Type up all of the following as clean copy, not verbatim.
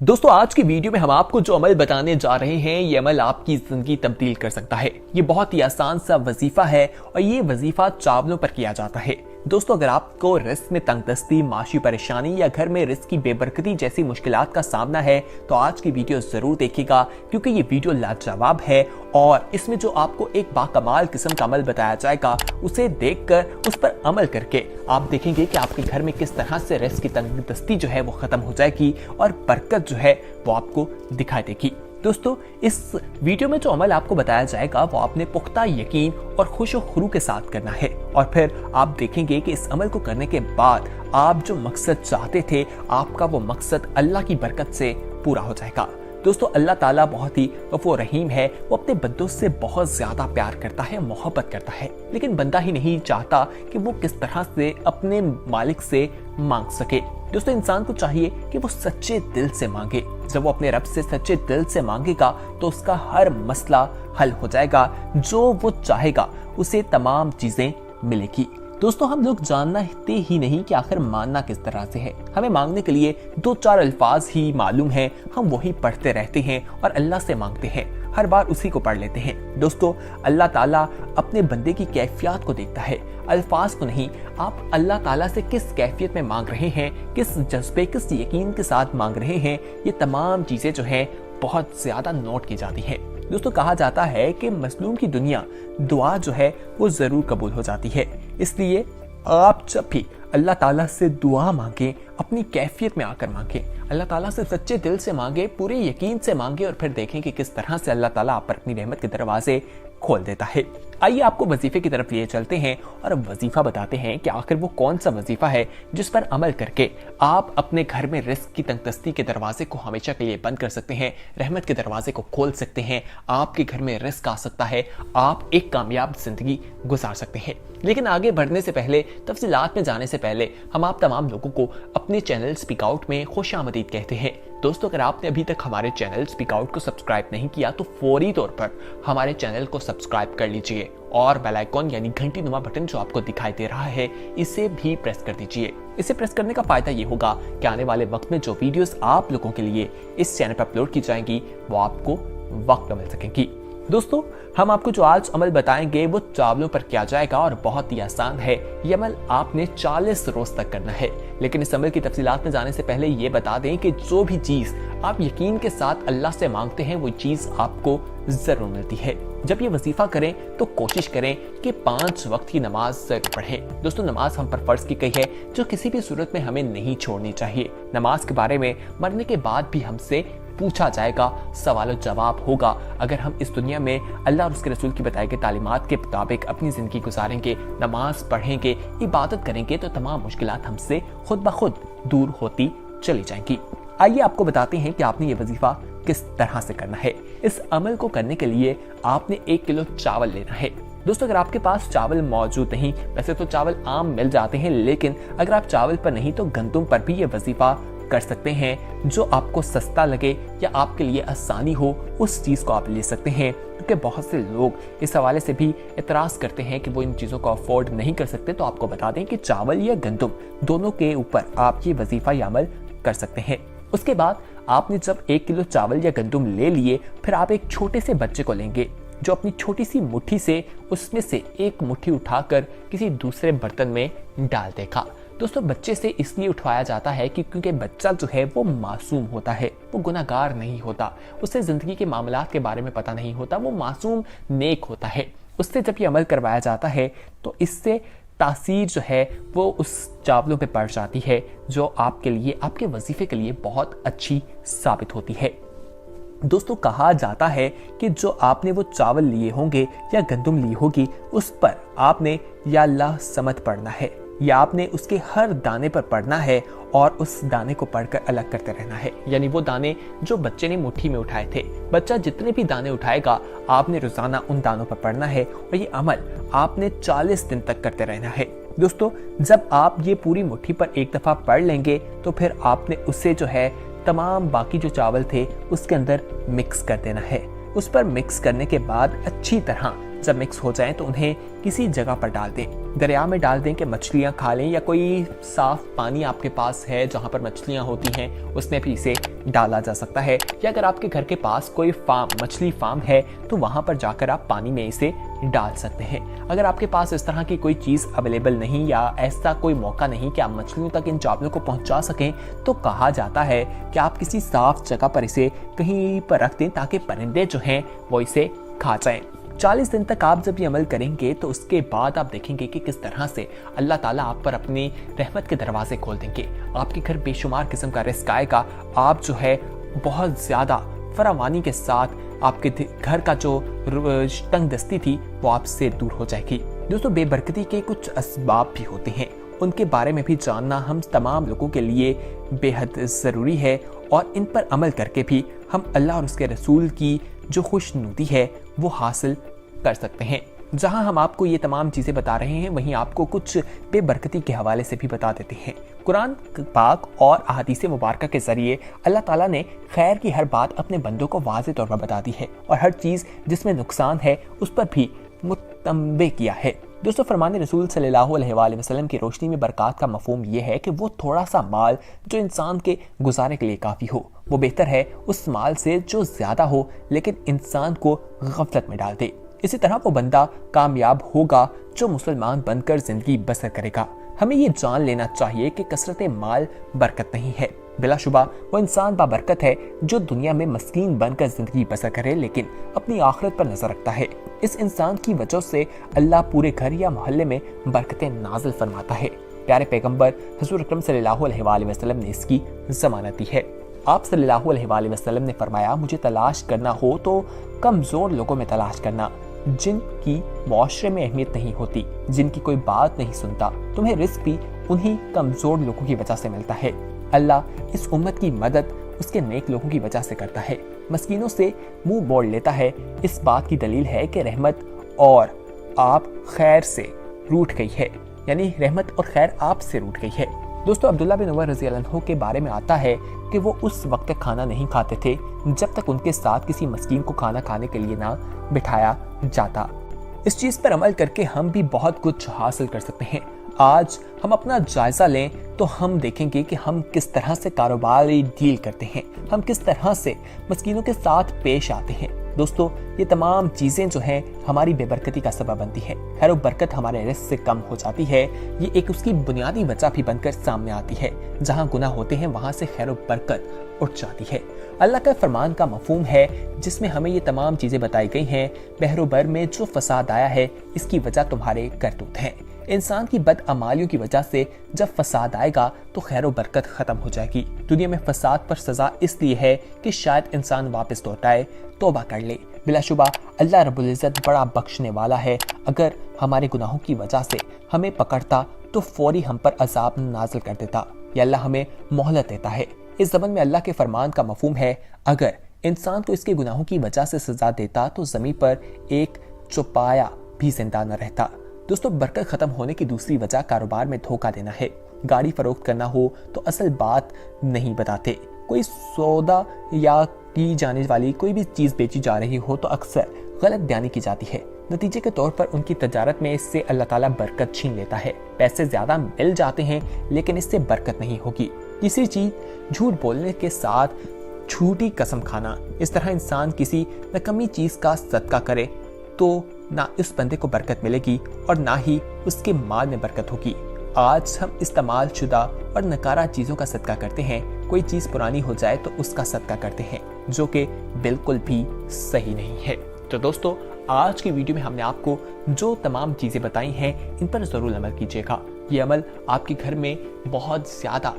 दोस्तों आज की वीडियो में हम आपको जो अमल बताने जा रहे हैं, ये अमल आपकी जिंदगी तब्दील कर सकता है। ये बहुत ही आसान सा वजीफा है और ये वजीफा चावलों पर किया जाता है। दोस्तों अगर आपको रिस्क में तंगदस्ती, माशी परेशानी या घर में रिस्क की बेबरकती जैसी मुश्किलात का सामना है तो आज की वीडियो जरूर देखिएगा, क्योंकि ये वीडियो लाजवाब है और इसमें जो आपको एक बाकमाल किस्म का अमल बताया जाएगा, उसे देखकर उस पर अमल करके आप देखेंगे कि आपके घर में किस तरह से रिस्क की तंगदस्ती जो है वो खत्म हो जाएगी और बरकत जो है वो आपको दिखाई देगी। दोस्तों इस वीडियो में जो अमल आपको बताया जाएगा वो आपने पुख्ता यकीन और खुशो खुरू के साथ करना है और फिर आप देखेंगे कि इस अमल को करने के बाद आप जो मकसद चाहते थे, आपका वो मकसद अल्लाह की बरकत से पूरा हो जाएगा। दोस्तों अल्लाह ताला बहुत ही गफूर रहीम है। वो अपने बंदों से बहुत ज्यादा प्यार करता है, मोहब्बत करता है, लेकिन बंदा ही नहीं चाहता कि वो किस तरह से अपने मालिक से मांग सके। दोस्तों इंसान को चाहिए कि वो सच्चे दिल से मांगे। जब वो अपने रब से सच्चे दिल से मांगेगा तो उसका हर मसला हल हो जाएगा। जो वो चाहेगा उसे तमाम चीजें मिलेगी। दोस्तों हम लोग जानते ही नहीं कि आखिर मांगना किस तरह से है। हमें मांगने के लिए 2-4 अल्फाज ही मालूम है, हम वही पढ़ते रहते हैं और अल्लाह से मांगते हैं, हर बार उसी को पढ़ लेते हैं। दोस्तों अल्लाह ताला अपने बंदे की कैफियत को देखता है, अल्फाज को नहीं। आप अल्लाह ताला से किस कैफियत में मांग रहे हैं, किस जज्बे, किस यकीन के साथ मांग रहे हैं, ये तमाम चीजें जो है बहुत ज्यादा नोट की जाती है। दोस्तों कहा जाता है कि मजलूम की दुनिया दुआ जो है वो जरूर कबूल हो जाती है। इसलिए आप जब भी अल्लाह ताला से दुआ मांगे, अपनी कैफियत में आकर मांगे, अल्लाह ताला से सच्चे दिल से मांगे, पूरे यकीन से मांगे और फिर देखें कि किस तरह से अल्लाह ताला आप पर अपनी रहमत के दरवाजे खोल देता है। आइए आपको वजीफे की तरफ लिए चलते हैं और अब वजीफा बताते हैं कि आखिर वो कौन सा वजीफा है जिस पर अमल करके आप अपने घर में रिस्क की तंगदस्ती के दरवाजे को हमेशा के लिए बंद कर सकते हैं, रहमत के दरवाजे को खोल सकते हैं, आपके घर में रिस्क आ सकता है, आप एक कामयाब जिंदगी गुजार सकते हैं। लेकिन आगे बढ़ने से पहले, तफसीलात में जाने से पहले हम आप तमाम लोगों को अपने चैनल स्पीक आउट में खुशामदीद कहते हैं। दोस्तों अगर आपने अभी तक हमारे चैनल स्पीक आउट को सब्सक्राइब नहीं किया तो फौरी तौर पर हमारे चैनल को सब्सक्राइब कर लीजिए और बेल आइकॉन यानी घंटी नुमा बटन जो आपको दिखाई दे रहा है, इसे भी प्रेस कर दीजिए। इसे प्रेस करने का फायदा ये होगा कि आने वाले वक्त में जो वीडियोस आप लोगों के लिए इस चैनल पर अपलोड की जाएंगी वो आपको वक्त पर मिल सकेंगी। दोस्तों हम आपको जो आज अमल बताएंगे वो चावलों पर किया जाएगा और बहुत ही आसान है। ये अमल आपने 40 रोज तक करना है। लेकिन इस अमल की तफसीलात में जाने से पहले ये बता दें कि जो भी चीज आप यकीन के साथ अल्लाह से मांगते हैं वो चीज आपको जरूर मिलती है। जब ये वजीफा करें तो कोशिश करें कि 5 वक्त की नमाज जरूर पढ़ें। दोस्तों नमाज हम पर फर्ज की गई है जो किसी भी सूरत में हमें नहीं छोड़नी चाहिए। नमाज के बारे में मरने के बाद भी हमसे पूछा जाएगा, सवाल जवाब होगा। अगर हम इस दुनिया में अल्लाह और उसके रसूल की बताई गई तालीमात के मुताबिक अपनी जिंदगी गुजारेंगे, नमाज पढ़ेंगे, इबादत करेंगे तो तमाम मुश्किलात हमसे खुद ब खुद दूर होती चली जाएंगी। आइए आपको बताते हैं कि आपने ये वजीफा किस तरह से करना है। इस अमल को करने के लिए आपने 1 किलो चावल लेना है। दोस्तों अगर आपके पास चावल मौजूद नहीं, वैसे तो चावल आम मिल जाते हैं, लेकिन अगर आप चावल पर नहीं तो गंदुम पर भी ये वजीफा कर सकते हैं। जो आपको सस्ता लगे या आपके लिए आसानी हो उस चीज को आप ले सकते हैं, क्योंकि बहुत से लोग इस हवाले से भी इतराज करते हैं कि वो इन चीजों को अफोर्ड नहीं कर सकते। तो आपको बता दें कि चावल या गंदुम दोनों के ऊपर आप ये वजीफा या अमल कर सकते हैं। उसके बाद आपने जब 1 किलो चावल या गंदुम ले लिए, फिर आप एक छोटे से बच्चे को लेंगे जो अपनी छोटी सी मुट्ठी से उसमें से एक मुट्ठी उठाकर किसी दूसरे बर्तन में डाल देगा। दोस्तों बच्चे से इसलिए उठवाया जाता है कि क्योंकि बच्चा जो है वो मासूम होता है, वो गुनाहगार नहीं होता, उसे जिंदगी के मामलात के बारे में पता नहीं होता, वो मासूम नेक होता है। उससे जब ये अमल करवाया जाता है तो इससे तासीर जो है वो उस चावलों पे पड़ जाती है, जो आपके लिए, आपके वजीफे के लिए बहुत अच्छी साबित होती है। दोस्तों कहा जाता है कि जो आपने वो चावल लिए होंगे या गंदुम ली होगी, उस पर आपने या अल्लाह समद पढ़ना है, या आपने उसके हर दाने पर पढ़ना है और उस दाने को पढ़कर अलग करते रहना है। यानी वो दाने जो बच्चे ने मुट्ठी में उठाए थे, बच्चा जितने भी दाने उठाएगा आपने रोजाना उन दानों पर पढ़ना है और ये अमल आपने 40 दिन तक करते रहना है। दोस्तों जब आप ये पूरी मुट्ठी पर एक दफा पढ़ लेंगे तो फिर आपने उससे जो है तमाम बाकी जो चावल थे उसके अंदर मिक्स कर देना है। उस पर मिक्स करने के बाद अच्छी तरह जब मिक्स हो जाए तो उन्हें किसी जगह पर डाल दें। दरिया में डाल दें कि मछलियाँ खा लें, या कोई साफ पानी आपके पास है जहाँ पर मछलियाँ होती हैं उसमें भी इसे डाला जा सकता है। या अगर आपके घर के पास कोई मछली फार्म है तो वहाँ पर जाकर आप पानी में इसे डाल सकते हैं। अगर आपके पास इस तरह की कोई चीज़ अवेलेबल नहीं या ऐसा कोई मौका नहीं कि आप मछलियों तक इन चावलों को पहुँचा सकें, तो कहा जाता है कि आप किसी साफ जगह पर इसे कहीं पर रख दें ताकि परिंदे जो हैं वो इसे खा जाएं। 40 दिन तक आप जब ये अमल करेंगे तो उसके बाद आप देखेंगे कि किस तरह से अल्लाह ताला आप पर अपनी रहमत के दरवाजे खोल देंगे। आपके घर बेशुमार किस्म का रिस्क आएगा। आप जो है बहुत ज़्यादा फरावानी के साथ आपके घर का जो तंग दस्ती थी वो आपसे दूर हो जाएगी। दोस्तों, बेबरकती के कुछ असबाब भी होते हैं, उनके बारे में भी जानना हम तमाम लोगों के लिए बेहद ज़रूरी है, और इन पर अमल करके भी हम अल्लाह और उसके रसूल की जो खुशनुदी है वो हासिल कर सकते हैं। जहां हम आपको ये तमाम चीज़ें बता रहे हैं, वहीं आपको कुछ बेबरकती के हवाले से भी बता देते हैं। कुरान पाक और अहादीस मुबारक के ज़रिए अल्लाह ताला ने खैर की हर बात अपने बंदों को वाज़ेह तौर पर बता दी है, और हर चीज़ जिसमें नुकसान है उस पर भी मुतंबे किया है। दोस्तों, फरमान रसूल सल्लल्लाहु अलैहि वसल्लम की रोशनी में बरकत का मफहूम ये है कि वो थोड़ा सा माल जो इंसान के गुजारे के लिए काफ़ी हो, वो बेहतर है उस माल से जो ज़्यादा हो लेकिन इंसान को गफलत में डाल दे। इसी तरह वो बंदा कामयाब होगा जो मुसलमान बनकर ज़िंदगी बसर करेगा। हमें ये जान लेना चाहिए कि कसरत माल बरकत नहीं है, बिलाशुबा वो इंसान बाबरकत है जो दुनिया में मस्कीन बनकर जिंदगी बसर करे लेकिन अपनी आखिरत पर नजर रखता है। इस इंसान की वजह से अल्लाह पूरे घर या मोहल्ले में बरकतें नाजिल फरमाता है। प्यारे पैगंबर हुज़ूर अकरम सल्लल्लाहु अलैहि वसल्लम ने इसकी ज़मानत दी है। आप सल्लल्लाहु अलैहि वसल्लम ने फरमाया, मुझे तलाश करना हो तो कमज़ोर लोगों में तलाश करना, जिनकी मुआशरे में अहमियत नहीं होती, जिनकी कोई बात नहीं सुनता। तुम्हें रिस्क भी उन्हीं कमज़ोर लोगों की वजह से मिलता है। अल्लाह इस उम्मत की मदद उसके नेक लोगों की वजह से करता है, मस्कीनों से मुंह मोड़ लेता है। इस बात की दलील है कि रहमत और आप खैर से रूठ गई है, यानी रहमत और खैर आप से रूठ गई है। दोस्तों, अब्दुल्ला बिन उमर रज़ी अल्लाह अन्हु के बारे में आता है कि वो उस वक्त तक खाना नहीं खाते थे जब तक उनके साथ किसी मस्कीन को खाना खाने के लिए ना बिठाया जाता। इस चीज़ पर अमल करके हम भी बहुत कुछ हासिल कर सकते हैं। आज हम अपना जायजा लें तो हम देखेंगे कि हम किस तरह से कारोबारी डील करते हैं, हम किस तरह से मस्कीनों के साथ पेश आते हैं। दोस्तों, ये तमाम चीज़ें जो हैं हमारी बेबरकती का सबब बनती है। खैर व बरकत हमारे रिस्क से कम हो जाती है, ये एक उसकी बुनियादी वजह भी बनकर सामने आती है। जहाँ गुनाह होते हैं वहाँ से खैर व बरकत उठ जाती है। अल्लाह का फरमान का मफहूम है जिसमें हमें ये तमाम चीज़ें बताई गई हैं। बहरो बर में जो फसाद आया है इसकी वजह तुम्हारे करतूत हैं। इंसान की बदअमालियों की वजह से जब फसाद आएगा तो खैर व बरकत खत्म हो जाएगी। दुनिया में फसाद पर सजा इसलिए है कि शायद इंसान वापस लौट आए, तौबा कर ले। बिलाशुबा अल्लाह रब्बुल इज़्ज़त बड़ा बख्शने वाला है। अगर हमारे गुनाहों की वजह से हमें पकड़ता तो फौरी हम पर अजाब नाजिल कर देता। या अल्लाह हमें मोहलत देता है। इस ज़बान में अल्लाह के फरमान का मफहूम है, अगर इंसान को इसके गुनाहों की वजह से सजा देता तो ज़मीन पर एक चौपाया भी जिंदा न रहता। दोस्तों, बरकत खत्म होने की दूसरी वजह कारोबार में धोखा देना है। गाड़ी फरोख्त करना हो तो असल बात नहीं बताते। कोई सौदा या की जाने वाली कोई भी चीज़ बेची जा रही हो तो अक्सर गलत बयानी की जाती है। नतीजे के तौर पर उनकी तजारत में इससे अल्लाह ताला बरकत छीन लेता है। पैसे ज़्यादा मिल जाते हैं लेकिन इससे बरकत नहीं होगी। किसी चीज़ झूठ बोलने के साथ झूठी कसम खाना, इस तरह इंसान किसी नकमी चीज़ का सदका करे तो ना उस बंदे को बरकत मिलेगी और ना ही उसके माल में बरकत होगी। आज हम इस्तेमाल शुदा और नकारा चीज़ों का सदका करते हैं। कोई चीज़ पुरानी हो जाए तो उसका सदका करते हैं, जो कि बिल्कुल भी सही नहीं है। तो दोस्तों, आज की वीडियो में हमने आपको जो तमाम चीज़ें बताई हैं इन पर ज़रूर अमल कीजिएगा। ये अमल आपके घर में बहुत ज़्यादा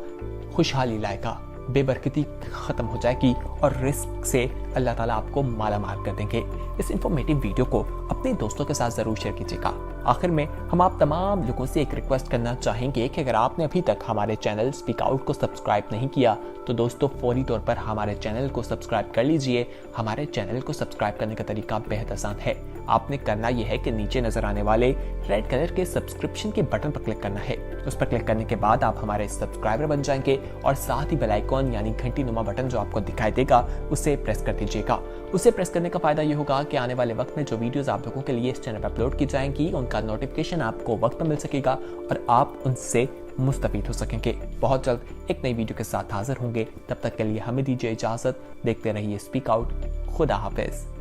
खुशहाली लाएगा, बेबरकती ख़त्म हो जाएगी और रिस्क से अल्लाह ताला आपको माला माल कर देंगे। इस इंफॉर्मेटिव वीडियो को अपने दोस्तों के साथ ज़रूर शेयर कीजिएगा। आखिर में हम आप तमाम लोगों से एक रिक्वेस्ट करना चाहेंगे कि अगर आपने अभी तक हमारे चैनल स्पीक आउट को सब्सक्राइब नहीं किया तो दोस्तों फौरी तौर पर हमारे चैनल को सब्सक्राइब कर लीजिए। हमारे चैनल को सब्सक्राइब करने का तरीका बेहद आसान है। आपने करना यह है कि नीचे नजर आने वाले रेड कलर के सब्सक्रिप्शन के बटन पर क्लिक करना है। उस पर क्लिक करने के बाद आप हमारे सब्सक्राइबर बन जाएंगे और साथ ही बेल आइकॉन यानी घंटी नुमा बटन जो आपको दिखाई देगा उसे प्रेस कर दीजिएगा। उसे प्रेस करने का फायदा ये होगा कि आने वाले वक्त में जो वीडियोस आप लोगों के लिए इस चैनल पर अपलोड की जाएंगी उनका नोटिफिकेशन आपको वक्त पर मिल सकेगा और आप उनसे मुस्तफीद हो सकेंगे। बहुत जल्द एक नई वीडियो के साथ हाजिर होंगे, तब तक के लिए हमें दीजिए इजाजत। देखते रहिए स्पीक आउट। खुदा हाफिज।